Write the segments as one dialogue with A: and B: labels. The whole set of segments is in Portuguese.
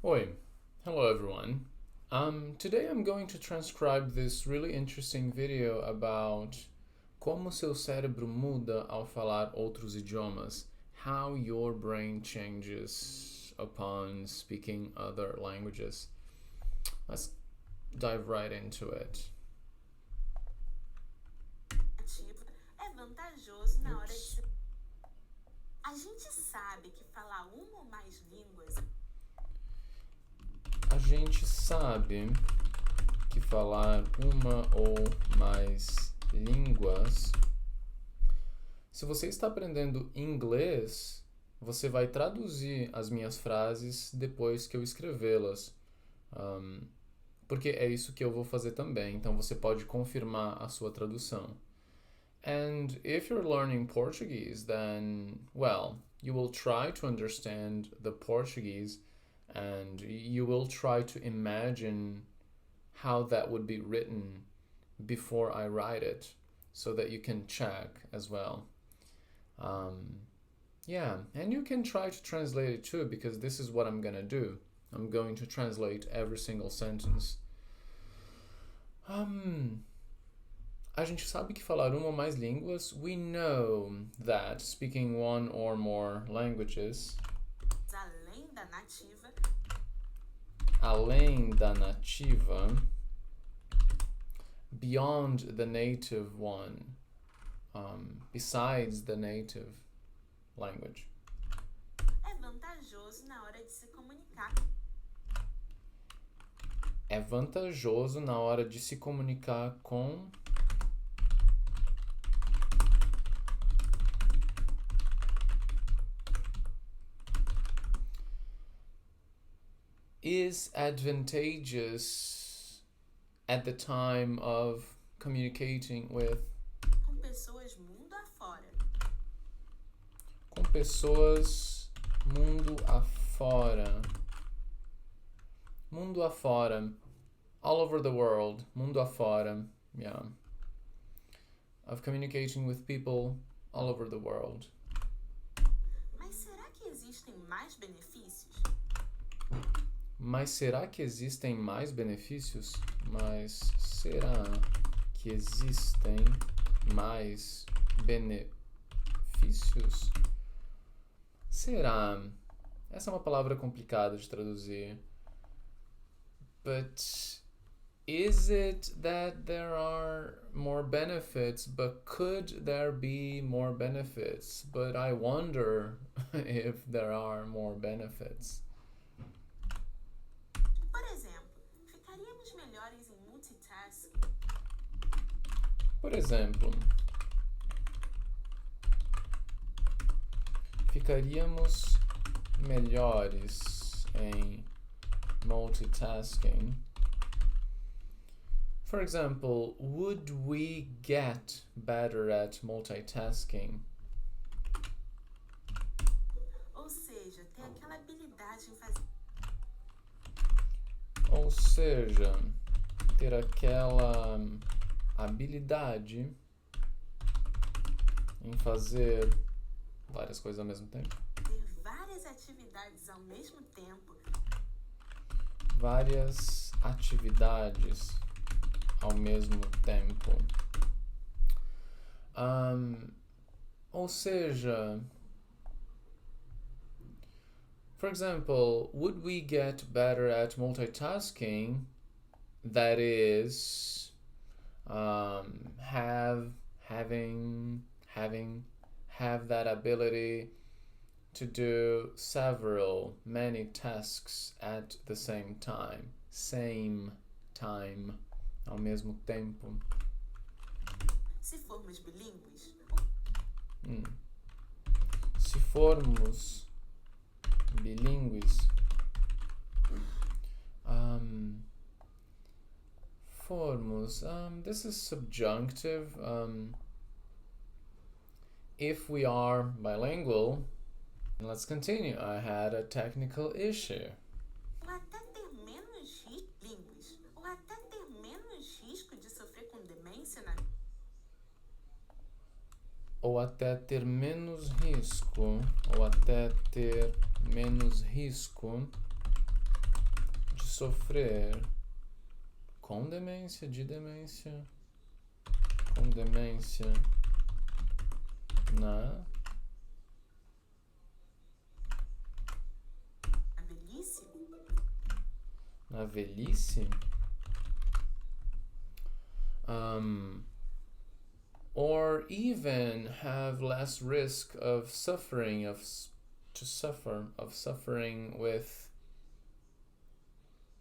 A: Oi, hello everyone. Today I'm going to transcribe this really interesting video about como seu cérebro muda ao falar outros idiomas, how your brain changes upon speaking other languages. Let's dive right into it.
B: Nativa é vantajoso na hora de
A: Oops.
B: se... A gente sabe que falar uma ou mais línguas
A: A gente sabe que falar uma ou mais línguas. Se você está aprendendo inglês, você vai traduzir as minhas frases depois que eu escrevê-las. Porque é isso que eu vou fazer também, então você pode confirmar a sua tradução. And if you're learning Portuguese, then, well, you will try to understand the Portuguese and you will try to imagine how that would be written before I write it so that you can check as well. Yeah, and you can try to translate it too, because this is what I'm gonna do. I'm going to translate every single sentence. A gente sabe que falar uma ou mais línguas. We know that speaking one or more languages,
B: além da nativa,
A: beyond the native one, besides the native language.
B: é vantajoso na hora de se comunicar.
A: É vantajoso na hora de se comunicar com. Is advantageous at the time of communicating with.
B: Com pessoas mundo afora.
A: Com pessoas mundo afora. Mundo afora. All over the world. Mundo afora. Yeah. Of communicating with people all over the world.
B: Mas será que existem mais benefícios?
A: Mas será que existem mais benefícios? Mas será que existem mais benefícios? Será? Essa é uma palavra complicada de traduzir. But is it that there are more benefits? But could there be more benefits? But I wonder if there are more benefits.
B: Por exemplo, ficaríamos melhores em multitasking.
A: Por exemplo, ficaríamos melhores em multitasking. For example, would we get better at multitasking?
B: Ou seja, ter aquela habilidade em fazer.
A: Ou seja, ter aquela habilidade em fazer várias coisas ao mesmo tempo.
B: Ter várias atividades ao mesmo tempo.
A: Várias atividades ao mesmo tempo. Ou seja, for example, would we get better at multitasking? That is, have that ability to do many tasks at the same time. Same time. Ao mesmo tempo.
B: Se formos bilíngues,
A: Se formos bilíngues, this is subjunctive. If we are bilingual, let's continue. I had a technical issue.
B: ou até ter menos línguas, ou até ter menos risco de sofrer com demência na...
A: Ou até ter menos risco, ou até ter menos risco sofrer com demência, de demência, com demência na
B: velhice,
A: na velhice, or even have less risk of suffering, of suffering with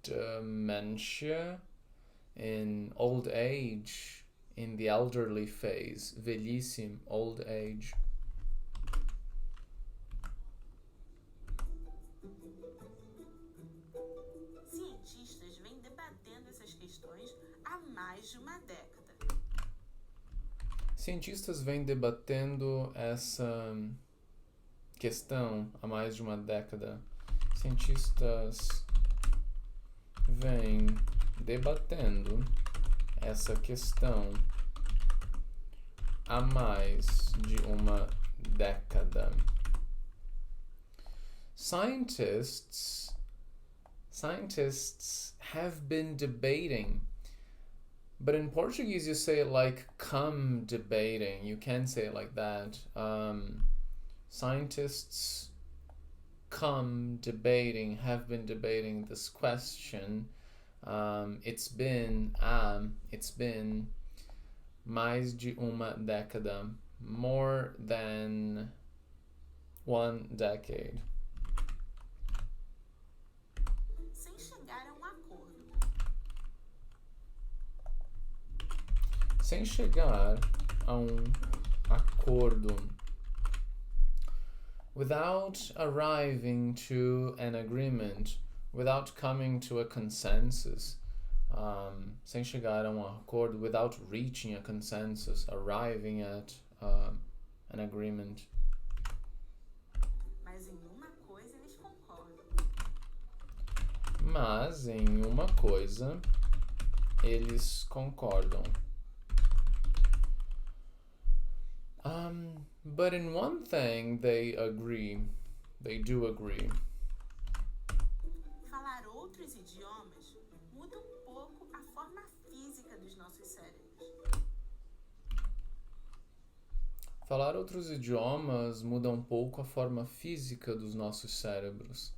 A: dementia in old age, in the elderly phase, velhice, old age.
B: Cientistas vêm debatendo essas questões há mais de uma década.
A: Cientistas vêm debatendo essa questão há mais de uma década. Cientistas vêm debatendo essa questão há mais de uma década. Scientists have been debating, but in Portuguese you say it like come debating. You can say it like that. Scientists come debating, have been debating this question. It's been mais de uma década, more than one decade.
B: Sem chegar a um acordo.
A: Sem chegar a acordo. Without arriving to an agreement, without coming to a consensus, sem chegar a acordo, without reaching a consensus, arriving at an agreement.
B: Mas em uma coisa eles concordam.
A: Mas em uma coisa eles concordam. But in one thing they agree. They do agree.
B: Falar outros idiomas muda um pouco a forma física dos nossos cérebros.
A: Falar outros idiomas muda um pouco a forma física dos nossos cérebros.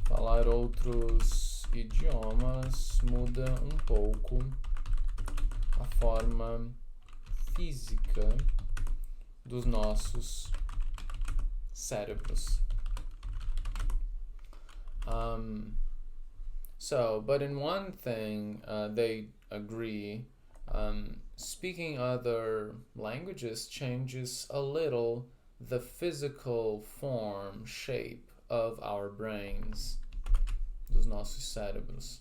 A: Falar outros idiomas muda um pouco a forma física dos nossos cérebros. But in one thing, they agree. Speaking other languages changes a little the physical form, shape of our brains, dos nossos cérebros.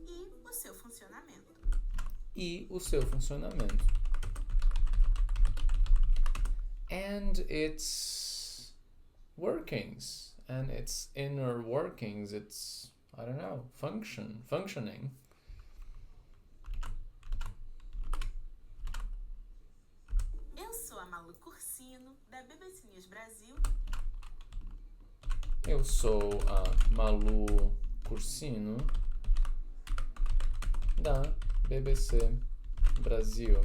B: E o seu funcionamento.
A: E o seu funcionamento. And its workings, and its inner workings, its, I don't know, functioning.
B: Eu sou a Malu Cursino, da BBC News Brasil.
A: Eu sou a Malu Cursino, da BBC Brasil.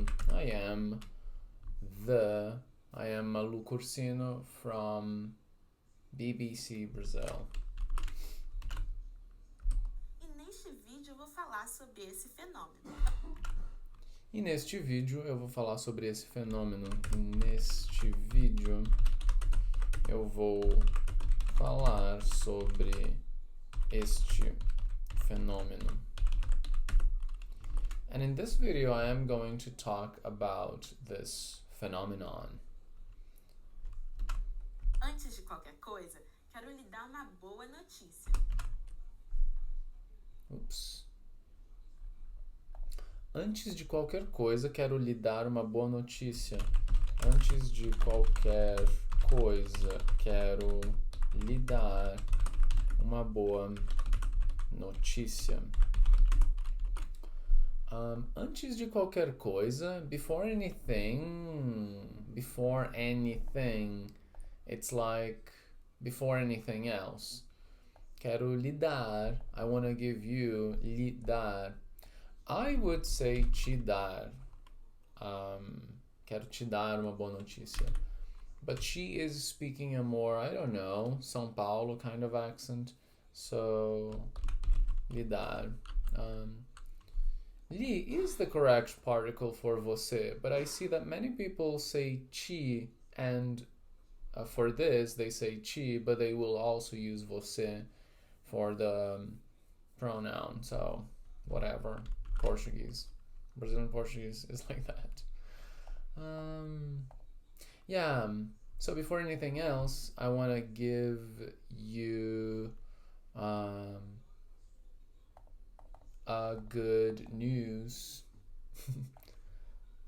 A: I am Malu Cursino from BBC Brazil.
B: E neste vídeo eu vou falar sobre esse fenômeno.
A: E neste vídeo eu vou falar sobre esse fenômeno. E neste vídeo eu vou falar sobre este fenômeno. And in this video I am going to talk about this phenomenon.
B: Antes de qualquer coisa, quero lhe dar uma boa notícia.
A: Antes de qualquer coisa, quero lhe dar uma boa notícia. Antes de qualquer coisa, quero lhe dar uma boa notícia. Antes de qualquer coisa, before anything, it's like before anything else. Quero lhe dar. I want to give you. Lhe dar. I would say te dar. Quero te dar uma boa notícia. But she is speaking a more, I don't know, São Paulo kind of accent. So, lhe dar. Lhe is the correct particle for você, but I see that many people say te, and for this they say te, but they will also use você for the pronoun. So, whatever. Portuguese. Brazilian Portuguese is like that. Yeah, so before anything else, I want to give you a good news.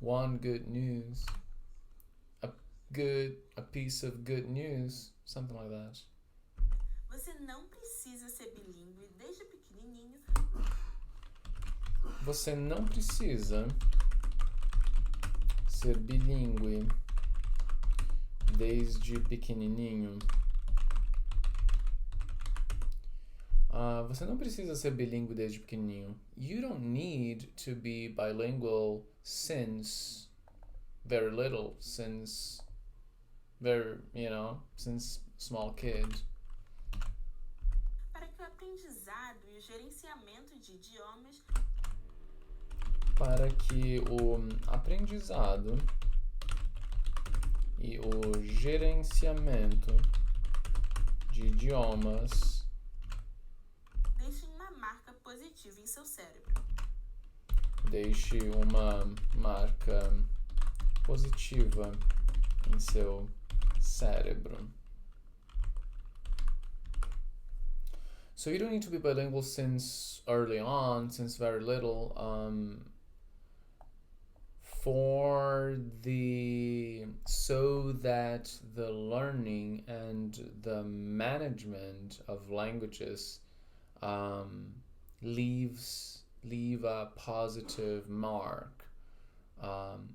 A: One good news. A piece of good news. Something like that.
B: Você não precisa ser bilíngue desde pequenininho.
A: Você não precisa ser bilíngue desde pequenininho. Você não precisa ser bilíngue desde pequenininho. You don't need to be bilingual since very little, since small kid.
B: Para que o aprendizado e o gerenciamento de idiomas
A: Para que o aprendizado e o gerenciamento de idiomas
B: deixem uma marca positiva em seu cérebro.
A: Deixe uma marca positiva em seu cérebro. So you don't need to be bilingual since early on, since very little. So that the learning and the management of languages leave a positive mark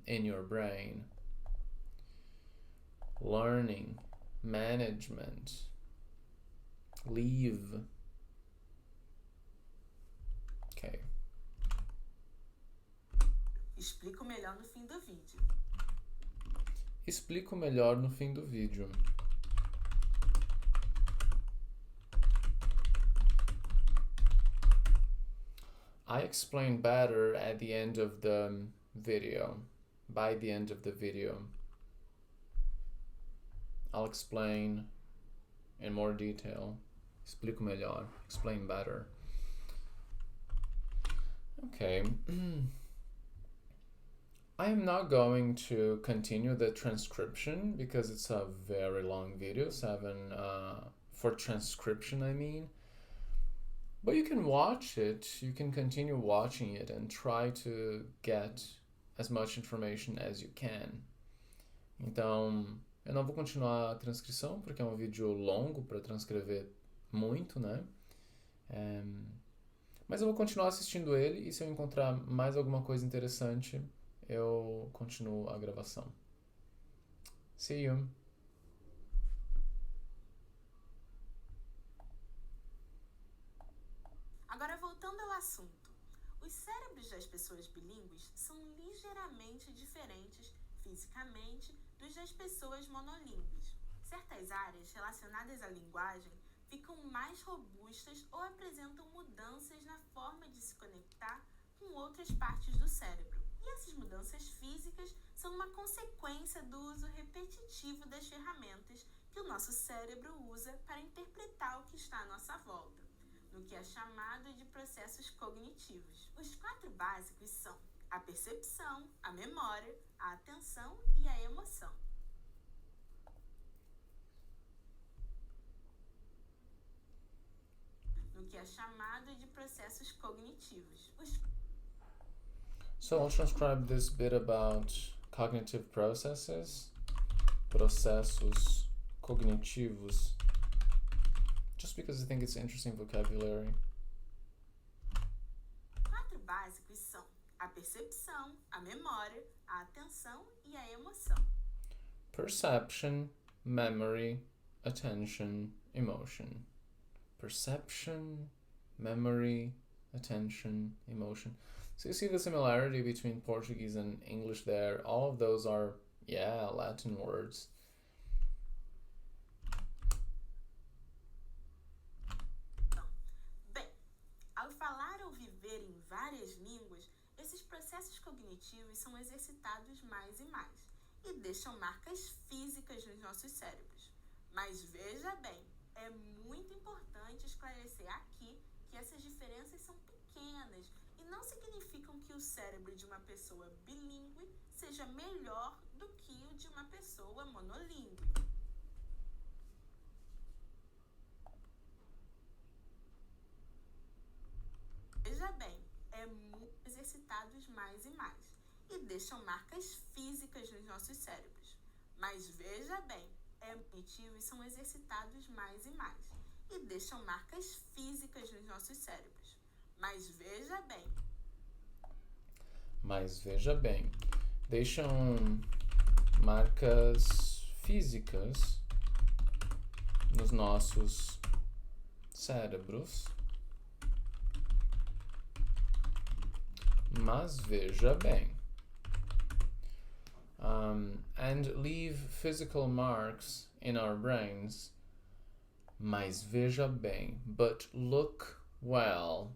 A: in your brain. Learning, management, leave. Okay.
B: Explico melhor no fim do vídeo.
A: Explico melhor no fim do vídeo. I explain better at the end of the video. By the end of the video. I'll explain in more detail. Explico melhor. Explain better. Okay. I am not going to continue the transcription because it's a very long video, for transcription I mean. But you can watch it, you can continue watching it and try to get as much information as you can. Então, eu não vou continuar a transcrição porque é um vídeo longo para transcrever muito, né? Mas eu vou continuar assistindo ele e se eu encontrar mais alguma coisa interessante, eu continuo a gravação. See you!
B: Agora voltando ao assunto. Os cérebros das pessoas bilíngues são ligeiramente diferentes fisicamente dos das pessoas monolíngues. Certas áreas relacionadas à linguagem ficam mais robustas ou apresentam mudanças na forma de se conectar com outras partes do cérebro. E essas mudanças físicas são uma consequência do uso repetitivo das ferramentas que o nosso cérebro usa para interpretar o que está à nossa volta, no que é chamado de processos cognitivos. Os 4 básicos são a percepção, a memória, a atenção e a emoção. No que é chamado de processos cognitivos.
A: So I'll transcribe this bit about cognitive processes, processos cognitivos, just because I think it's interesting vocabulary.
B: 4 básicos são a percepção, a memória, a atenção e a emoção.
A: Perception, memory, attention, emotion. Perception, memory, attention, emotion. So you see the similarity between Portuguese and English there. All of those are, Latin words.
B: Bem, ao falar ou viver em várias línguas, esses processos cognitivos são exercitados mais e mais e deixam marcas físicas nos nossos cérebros. Mas veja bem, é muito importante esclarecer aqui que essas diferenças são pequenas e não significam que o cérebro de uma pessoa bilíngue seja melhor do que o de uma pessoa monolíngue. Veja bem, é muito exercitados mais e mais e deixam marcas físicas nos nossos cérebros. Mas veja bem, cognitivos são exercitados mais e mais e deixam marcas físicas nos nossos cérebros. Mas veja bem,
A: deixam marcas físicas nos nossos cérebros. Mas veja bem. And leave physical marks in our brains. Mas veja bem. But look well.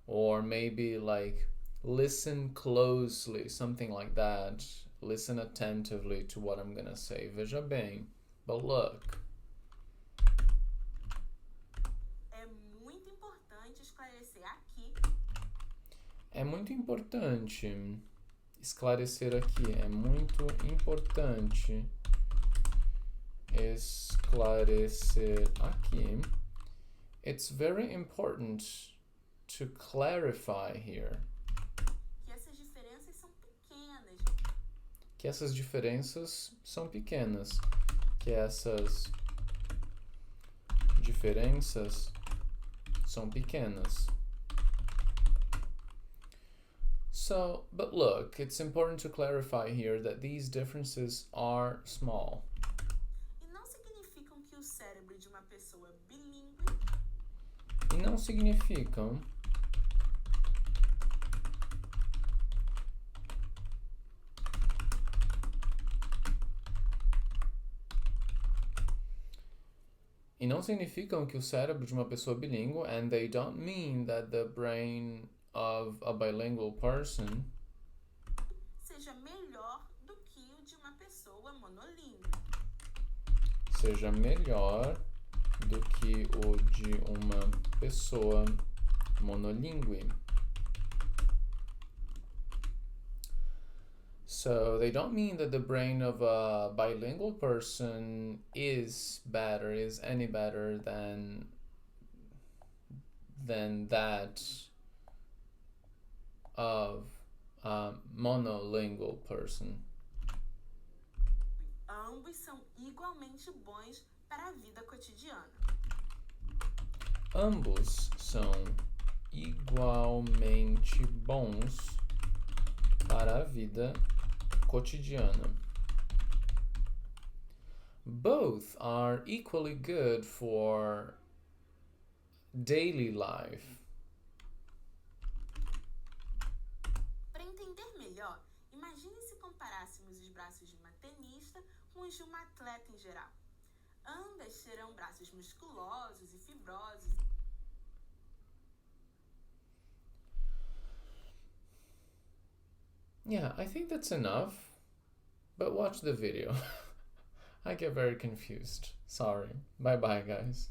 A: Or maybe like listen closely, something like that. Listen attentively to what I'm gonna say. Veja bem. But look.
B: É muito importante esclarecer aqui.
A: É muito importante esclarecer aqui. É muito importante esclarecer aqui. It's very important to clarify here.
B: Que essas diferenças são pequenas.
A: Que essas diferenças são pequenas. Que essas diferenças são pequenas. So, but look, it's important to clarify here that these differences are small.
B: E não significam que o cérebro de uma pessoa bilíngue
A: E não significam que o cérebro de uma pessoa bilíngue, and they don't mean that the brain of a bilingual person
B: seja melhor do que o de uma pessoa monolíngue.
A: seja melhor do que o de uma pessoa monolíngue. So they don't mean that the brain of a bilingual person is any better than that of a monolingual person.
B: Ambos são igualmente bons para a vida cotidiana.
A: Ambos são igualmente bons para a vida cotidiana. Both are equally good for daily life.
B: Para entender melhor, imagine se comparássemos os braços de uma tenista com os de uma atleta em geral. Ambas terão braços musculosos e fibrosos.
A: Yeah, I think that's enough. But watch the video. I get very confused. Sorry. Bye bye, guys.